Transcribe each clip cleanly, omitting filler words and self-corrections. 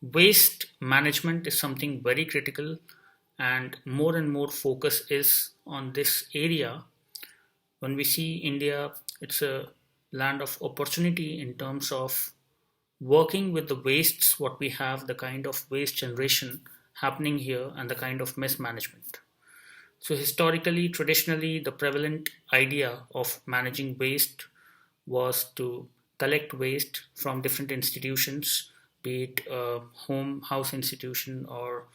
Waste management is something very critical, and more focus is on this area. When we see India, it's a land of opportunity in terms of working with the wastes what we have, the kind of waste generation happening here, and the kind of mismanagement. So historically, traditionally, the prevalent idea of managing waste was to collect waste from different institutions, be it a home house institution or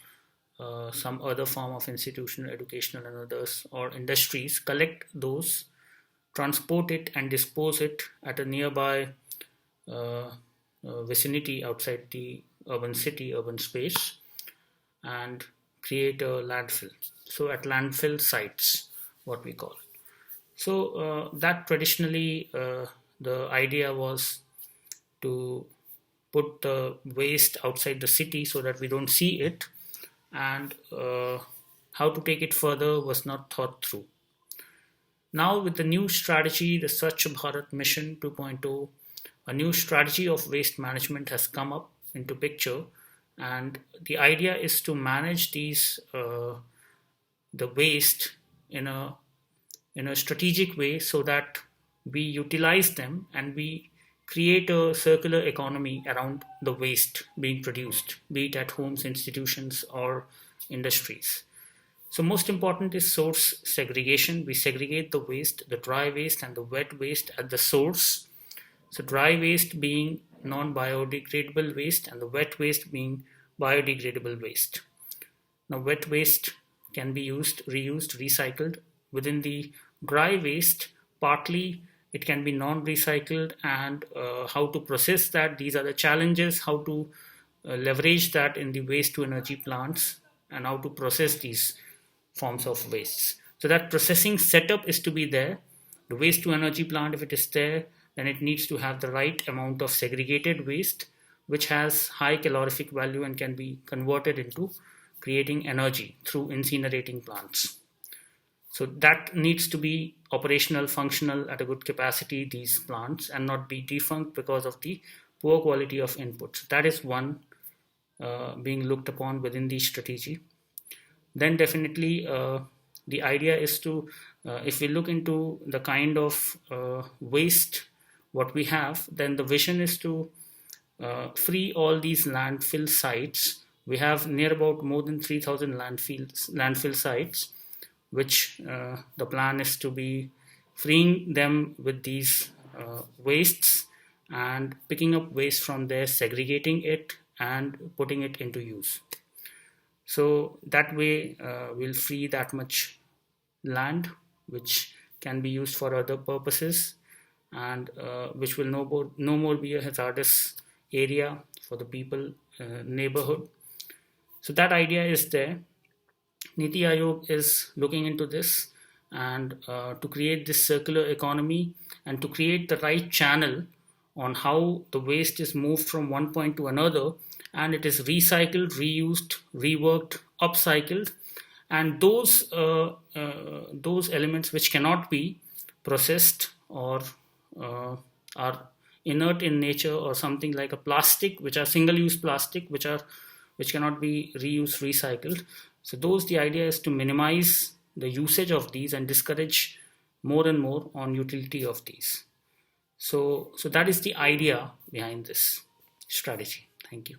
some other form of institution, educational and others, or industries, collect those, transport it and dispose it at a nearby uh, vicinity outside the urban city, urban space, and create a landfill. So at landfill sites, what we call. So that traditionally the idea was to put the waste outside the city so that we don't see it, and how to take it further was not thought through. Now, with the new strategy, the Swachh Bharat Mission 2.0, a new strategy of waste management has come up into picture, and the idea is to manage these the waste in a strategic way so that we utilize them and we create a circular economy around the waste being produced, be it at homes, institutions, or industries. So most important is source segregation. We segregate the waste, the dry waste and the wet waste at the source. So dry waste being non-biodegradable waste and the wet waste being biodegradable waste. Now wet waste can be used, reused, recycled. Within the dry waste, partly it can be non-recycled, and how to process that, these are the challenges, how to leverage that in the waste to energy plants, and how to process these forms of wastes. So that processing setup is to be there. The waste to energy plant, if it is there, then it needs to have the right amount of segregated waste, which has high calorific value and can be converted into creating energy through incinerating plants. So that needs to be operational, functional at a good capacity, these plants, and not be defunct because of the poor quality of inputs. That is one being looked upon within the strategy. Then definitely the idea is to, if we look into the kind of waste what we have, then the vision is to free all these landfill sites. We have near about more than 3,000 landfill sites, which the plan is to be freeing them with these wastes and picking up waste from there, segregating it and putting it into use. So that way we'll free that much land which can be used for other purposes, and which will no more be a hazardous area for the people neighborhood. So that idea is there. Niti Aayog is looking into this, and to create this circular economy and to create the right channel on how the waste is moved from one point to another, and it is recycled, reused, reworked, upcycled, and those elements which cannot be processed or are inert in nature, or something like a plastic, which are single-use plastic, which cannot be reused, recycled. So those, the idea is to minimize the usage of these and discourage more and more on utility of these. So that is the idea behind this strategy. Thank you.